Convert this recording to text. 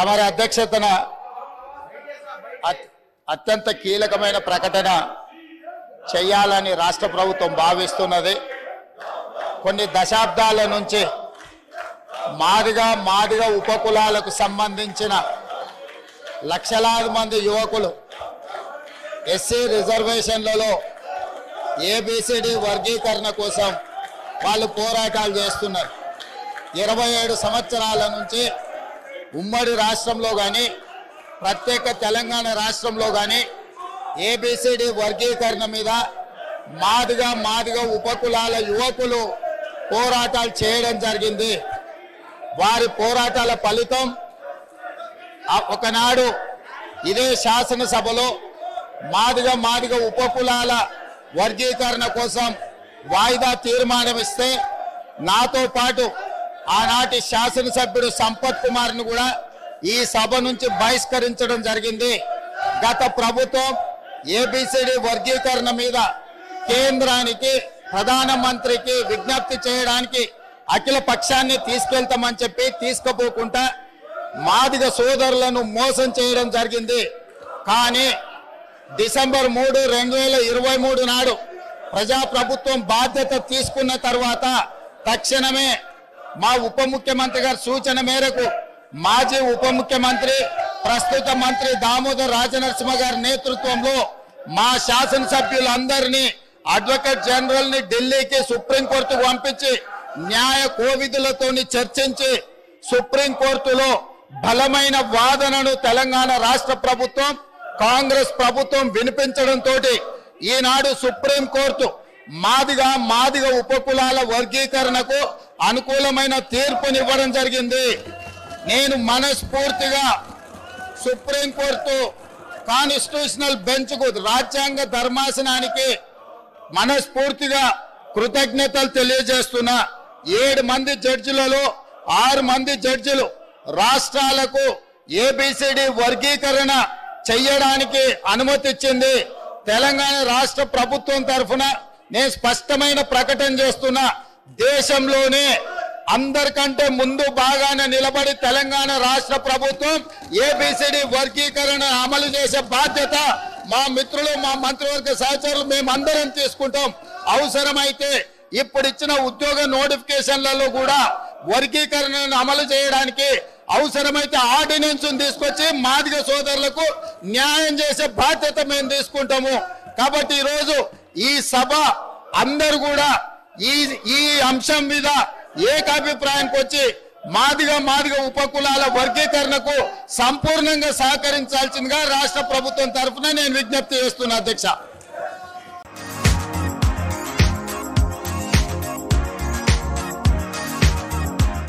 తమరి అధ్యక్షతన అత్యంత కీలకమైన ప్రకటన చేయాలని రాష్ట్ర ప్రభుత్వం భావిస్తున్నది. కొన్ని దశాబ్దాల నుంచి మాదిగ ఉపకులాలకు సంబంధించిన లక్షలాది మంది యువకులు ఎస్సీ రిజర్వేషన్లలో ఏబిసిడి వర్గీకరణ కోసం వాళ్ళు పోరాటాలు చేస్తున్నారు. 27 సంవత్సరాల నుంచి ఉమ్మడి రాష్ట్రంలో కానీ ప్రత్యేక తెలంగాణ రాష్ట్రంలో కానీ ఏబిసిడి వర్గీకరణ మీద మాదిగ ఉపకులాల యువకులు పోరాటాలు చేయడం జరిగింది. వారి పోరాటాల ఫలితం ఒకనాడు ఇదే శాసనసభలో మాదిగ ఉపకులాల వర్గీకరణ కోసం వాయిదా తీర్మానం ఇస్తే నాతో పాటు ఆనాటి శాసనసభ్యుడు సంపత్ కుమార్ను కూడా ఈ సభ నుంచి బహిష్కరించడం జరిగింది. గత ప్రభుత్వం ఏబిసిడి వర్గీకరణ మీద కేంద్రానికి ప్రధానమంత్రికి విజ్ఞప్తి చేయడానికి అఖిల పక్షాన్ని తీసుకెళ్తామని చెప్పి తీసుకుపోకుండా మాదిగ సోదరులను మోసం చేయడం జరిగింది. కానీ డిసెంబర్ 3, 2023 నాడు ప్రజాప్రభుత్వం బాధ్యత తీసుకున్న తర్వాత తక్షణమే మా ఉప ముఖ్యమంత్రి గారి సూచన మేరకు మాజీ ఉప ముఖ్యమంత్రి ప్రస్తుత మంత్రి దామోదర్ రాజనరసింహ గారి నేతృత్వంలో మా శాసనసభ్యులందరినీ అడ్వకేట్ జనరల్ ని ఢిల్లీకి సుప్రీంకోర్టుకు పంపించి న్యాయ కోవిధులతో చర్చించి సుప్రీంకోర్టులో బలమైన వాదనను తెలంగాణ రాష్ట్ర ప్రభుత్వం కాంగ్రెస్ ప్రభుత్వం వినిపించడంతో ఈనాడు సుప్రీంకోర్టు మాదిగ ఉపకులాల వర్గీకరణకు అనుకూలమైన తీర్పునివ్వడం జరిగింది. నేను మనస్ఫూర్తిగా సుప్రీంకోర్టు కాన్స్టిట్యూషనల్ బెంచ్ కు రాజ్యాంగ ధర్మాసనానికి మనస్ఫూర్తిగా కృతజ్ఞతలు తెలియజేస్తున్నా. 7 మంది జడ్జిలలో 6 మంది జడ్జిలు రాష్ట్రాలకు ఏబిసిడి వర్గీకరణ చెయ్యడానికి అనుమతి ఇచ్చింది. తెలంగాణ రాష్ట్ర ప్రభుత్వం తరఫున నేను స్పష్టమైన ప్రకటన చేస్తున్నా. దేశంలోనే అందరికంటే ముందు బాగానే నిలబడి తెలంగాణ రాష్ట్ర ప్రభుత్వం ఏబిసిడి వర్గీకరణ అమలు చేసే బాధ్యత మా మిత్రులు మా మంత్రివర్గ సహచరులు మేమందరం తీసుకుంటాం. అవసరమైతే ఇప్పుడు ఇచ్చిన ఉద్యోగ నోటిఫికేషన్లలో కూడా వర్గీకరణను అమలు చేయడానికి అవసరమైతే ఆర్డినెన్స్ తీసుకొచ్చి మాదిగ సోదరులకు న్యాయం చేసే బాధ్యత మేము తీసుకుంటాము. కాబట్టి ఈరోజు ఈ సభ అందరూ కూడా ఈ అంశం మీద ఏకాభిప్రాయానికి వచ్చి మాదిగ ఉపకులాల వర్గీకరణకు సంపూర్ణంగా సహకరించాల్సిందిగా రాష్ట్ర ప్రభుత్వం తరఫున నేను విజ్ఞప్తి చేస్తున్నా అధ్యక్ష.